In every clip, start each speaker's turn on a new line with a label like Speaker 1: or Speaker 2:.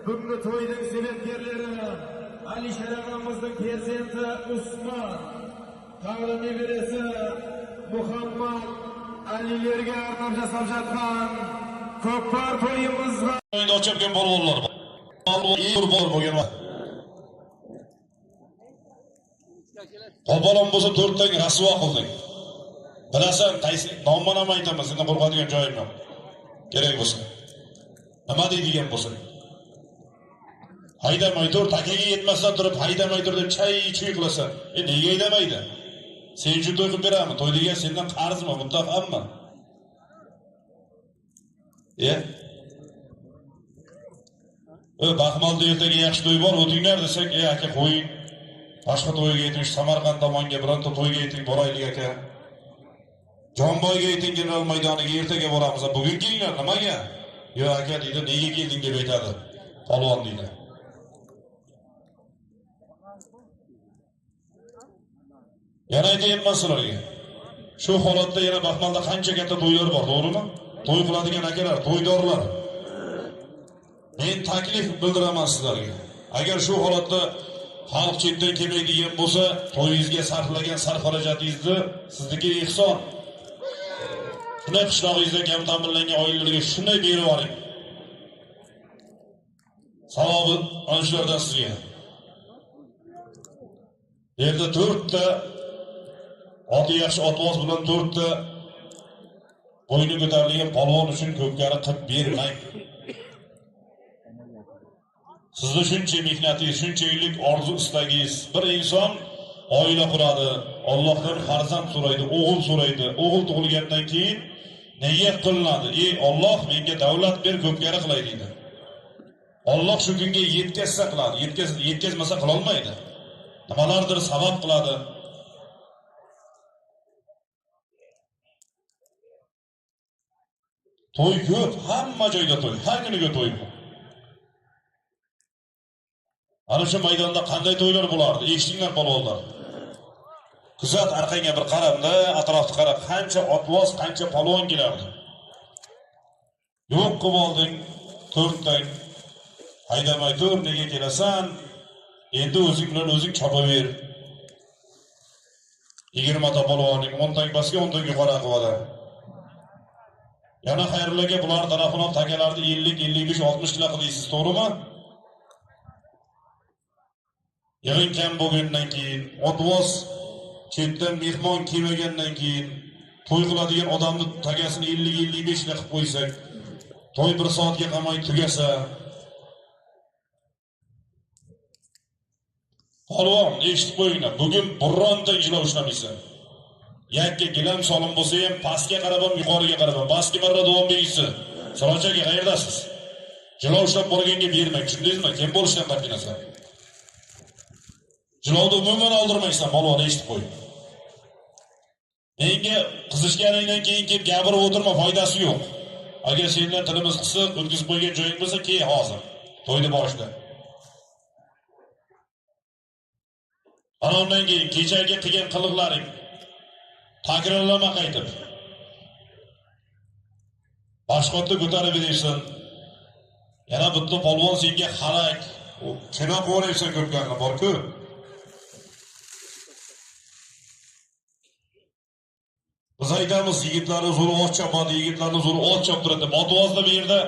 Speaker 1: Bugungi to'yning sebepkerleri Alisher ağamızın prezidenti Usmon, taqdim etilisi Muhammad Alilerga arnab jasab жатқан ko'pkor to'yimiz va
Speaker 2: Oyunda ochayotgan polvonlar bor. Polvon bo'lgan. Qo'polon bo'lsa 4 tang rasvo qilding. Bilasan, qaysi nomini ham aytaman, seni qo'rqadigan joyim yo'q. Kerak bo'lsa. Nima deydigan bo'lsa. Haydamay tur, takaga yetmasdan turib haydamay tur deb chay qilasan. Nega haydamaydi? Sen uchun to'y qilib beraman. To'y degan sendan qarzmi, mutlaqanmi? Baxmalda ertaga yaxshi to'y bor, o'tinglar desak, aka qo'ying. Boshqa to'yga ayting, Samarqand tomonga bironta to'yga ayting, boraylik aka. Jonboyga ayting, General maydoniga ertaga boramiz. Bugun kelinglar, nimaga? Yo'q aka deydi, nega kelding deb aytadi. Polvon deydi. Yana aytayapman sizlarga. Shu holatda yana Baxmalda qancha katta to'ylar bor, to'g'rimi? To'y qiladigan akalar, to'ydorlar. Men taklif bildiraman sizlarga. Agar shu holatda xalq chetdan kelmaydigan bo'lsa, to'yingizga sarflagan sarf-xarajatingizni sizniki ehson. Shunday qishlog'ingizda kam ta'minlangan oilalarga shunday berib yuboring. Savobi ana shulardan sizga. Yerda 4 ta oti yaxshi otvoz bilan 4 ta bo'yni ko'tarilgan polvon uchun ko'pkari qilib bermang. Sizni shuncha mehnatingiz, shuncha yillik orzu istagingiz, bir inson oila quradi, Allohdan farzand so'raydi, o'g'il so'raydi. O'g'il tug'ilgandan keyin niyat qilinadi. Alloh menga davlat ber, ko'pkari qilay deydi. Alloh shu kunga yetkazsa qiladi, yetkazmasa qila olmaydi. Nimalardir sabab qiladi. To'y ko'p, hamma joyda to'y, har kuniga to'y. Ana shu maydonda qanday to'ylar bo'lardi? Eshitdinglar polvonlar. Kuzat orqangga bir qaramda, atrofga qarab, qancha otvoz, qancha polvon kelardi. Yo'q qilib olding 4 tang. Haydamay tur, nega kelasan? Endi o'zing bilan o'zing chopaver. 20 ta polvoning 10 tang pastga 10 tang yuqori qiladi. Yana xayrlarga bular tarafidan takalarni 50, 55, 60 kilo qilasiz, to'g'rimi? Yig'in kam bo'lgandan keyin, otvoz chetdan mehmon kelmagandan keyin to'y qiladigan odamni tagasini 50-55 kilo qilib qo'ysak, to'y 1 soatga qolmay tugasa, polvon eshitib qo'yinglar, bugun bironta ijro ushlamaysan. Yakka gilam solim bo'lsa ham pastga qarab ham yuqoriga qarab ham pastga marra davom etsin. Salochaga qayerdasiz? Jilo ushlab borganga bermang, tushundingizmi? Kim bo'lishdan qatnaysan? Jilovni umuman oldirmaysan, polvon eshitib qo'y. Menga qizishganingdan keyin kelib gapirib o'tirma, foydasi yo'q. Agar sendan tilimiz qisiq, o'tkazib qo'ygan joying bo'lsa, kel hozir. To'yni boshla. Ana undan keyin kechagi qilgan qiliqlaring takrorlama qaytib. Boshqotni ko'tarib bersin. Yana bitta polvon senga xalak, kino qo'raysan ko'plarni bor-ku. Biz aytamiz, yigitlarni zo'ri ot chopadi, yigitlarni zo'ri ot choptiradi. Otvozda bu yerda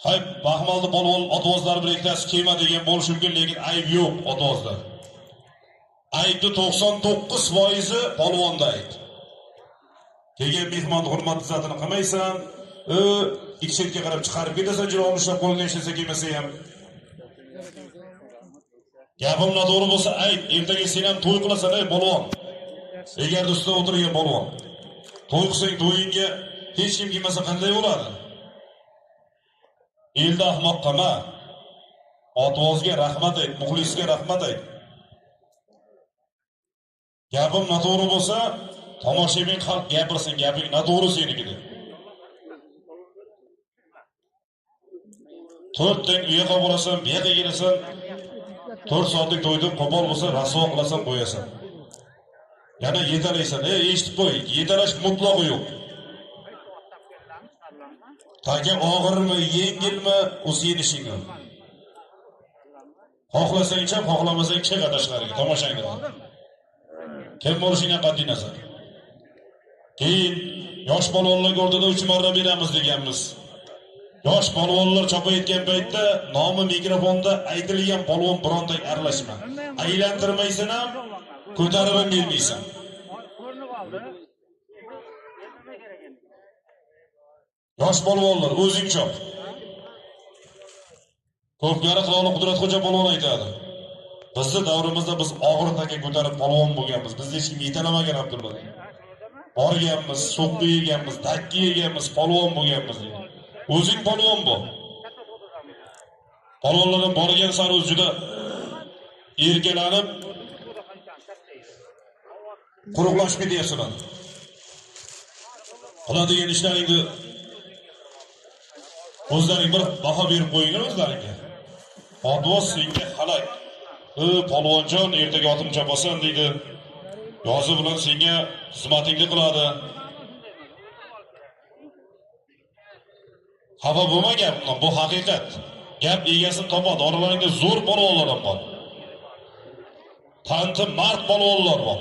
Speaker 2: hay Baxmalda polvon otvozlar bilan ikkitasi kelma degan bo'lishi mumkin, lekin ayb yo'q otvozda. Aybni 99% polvonda ayb. Kelgan mehmon hurmat izzatini qilmaysan, ikki chetga qarab chiqarib ketasan, jilovni ushlab qo'ldan ishlasa kelmasa ham. Gapim noto'g'ri bo'lsa ayb, ertaga sen ham to'y qilasan, polvon. Agar ustida o'tirgan polvon. To'y qilsang to'yingga hech kim kelmasa qanday bo'ladi? Elda ahmoq qilma. Otvozga rahmat ayt, muxlisga rahmat ayt. Gapim noto'g'ri bo'lsa, tomoshabin xalq gapirsin, gaping noto'g'ri senikida. 4 tang uyoqqa borasan, bu yoqqa kelasan. 4 soatlik to'yda qo'pol bo'lsa, rasvo qilasan, qo'yasan. Yana yetalaysan, eshitib qo'y, yetalash mutlaqo yo'q. Taka og'irmi, yengilmi, o'z yenishing. Xohlasang chap, xohlamasang chiq adashlarga, tomoshangga. Kim bo'lishingga qat'iy nazar. Keyin yosh polvonlar o'rtada 3 marra beramiz deganmiz. Yosh polvonlar chopayotgan paytda nomi mikrofonda aytilgan polvon bironta aralashma. Aylantirmaysan ham, ko'tarib ham bermaysan. Yosh polvonlar o'zing chop. Ko'pkari qiroli Qudratxo'ja polvon aytadi. Bizni davrimizda biz og'ir taka ko'tarib polvon bo'lganmiz. Bizni hech kim yetalamagan Abdulla. Borganmiz, so'qqa yeganmiz, dakki yeganmiz, polvon bo'lganmiz deydi. O'zing polvon bo'l. Polvonlardan borgan sari o'z juda erkalanib quruqlashib ketyapsizlar. Qiladigan ishlaringni o'zlaring bir baho berib qo'yinglar o'zlaringga. Odvoz senga halak. Polvonjon ertaga otim chapasan deydi. Yozi bilan senga xizmatingni qiladi. Xafa bo'lma gap, bu haqiqat. Gap egasini topadi. Oralaringda zo'r polvonlar ham bor. Tanti mard polvonlar bor.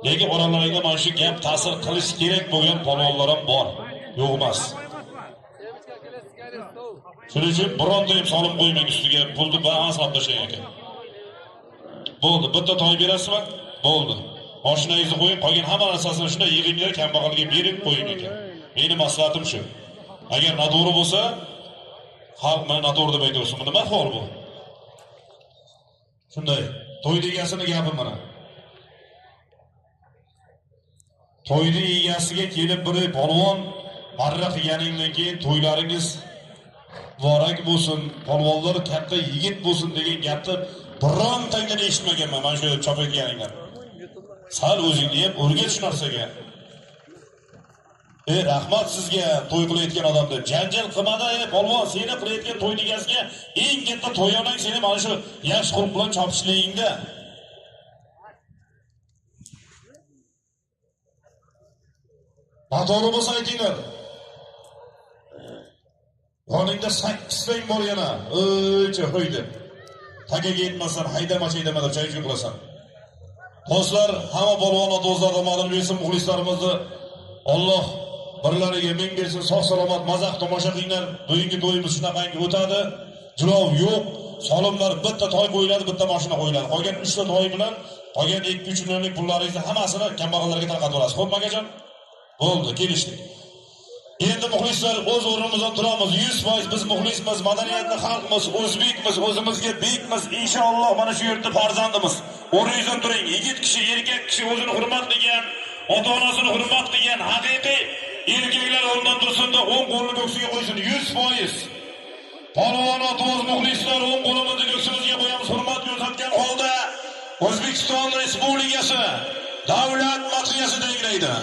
Speaker 2: Lekin oralaringda mana shu gap ta'sir qilish kerak bo'lgan polvonlar ham bor. Yo'q emas. Shuning uchun bironta ham solib qo'ymang ustiga, pulni ba'az olib tashlang ekan. Bo'ldi, bitta toy berasizmi? Bo'ldi. Mashinangizni qo'ying, qolgan hamma narsasini shunday yig'inglar, kambag'alga berib qo'ying ekan. Meni maslahatim shu. Agar noto'g'ri bo'lsa, xalq mana noto'g'ri deb aytaversin. Bu nima hol bu? Shunday. To'yni egasini gapi mana. To'yni egasiga kelib bir polvon marra qilganingdan keyin to'ylaringiz muborak bo'lsin, polvonlar katta yigit bo'lsin degan gapni birontangdan eshitmaganman mana shu chop etganinglar. Sal o'zingni ham o'rgat shu narsaga. Rahmat sizga to'y qilayotgan odamda janjal qilmada, polvon seni qilayotgan to'yni egasiga eng katta to'yonang seni mana shu yaxshi qulp bilan chopishligingda. Noto'g'ri bo'lsa aytinglar. Yoningda 8 tang bor yana. O'ycha qo'ydi. Tagaga yetmasan, haydama deb choy qilasan. Do'stlar, hamma polvon do'stlarga ma'lum bersin, muxlislarimizni Alloh birlariga ming bersin, sog' salomat mazax tomosha qilinglar. Bugungi to'yimiz shunaqangi o'tadi. Jilov yo'q, solimlar bitta toy qo'yiladi, bitta mashina qo'yiladi. Qolgan 3 ta toy bilan qolgan 2-3 millionlik pullaringizni hammasini kambag'allarga tarqatib olasiz. Xo'p, magajon? Bo'ldi, kelishdik. Endi muxlislar o'z o'rnimizdan turamiz. 100% biz muxlismiz, madaniyatli xalqmiz, o'zbekmiz, o'zimizga bekmiz. Inshaalloh mana shu yurtda farzandimiz. O'rningizdan turing. Yigit kishi, erkak kishi o'zini hurmat qilgan, ota-onasini hurmat qilgan haqiqiy erkaklar o'rnidan tursin-da, o'ng qo'lini ko'ksiga qo'ysin. 100%. Polvon otoz muxlislar o'ng qo'limizni ko'ksimizga qo'yamiz. Hurmat ko'rsatgan holda O'zbekiston Respublikasi davlat madhiyasi denglaydi.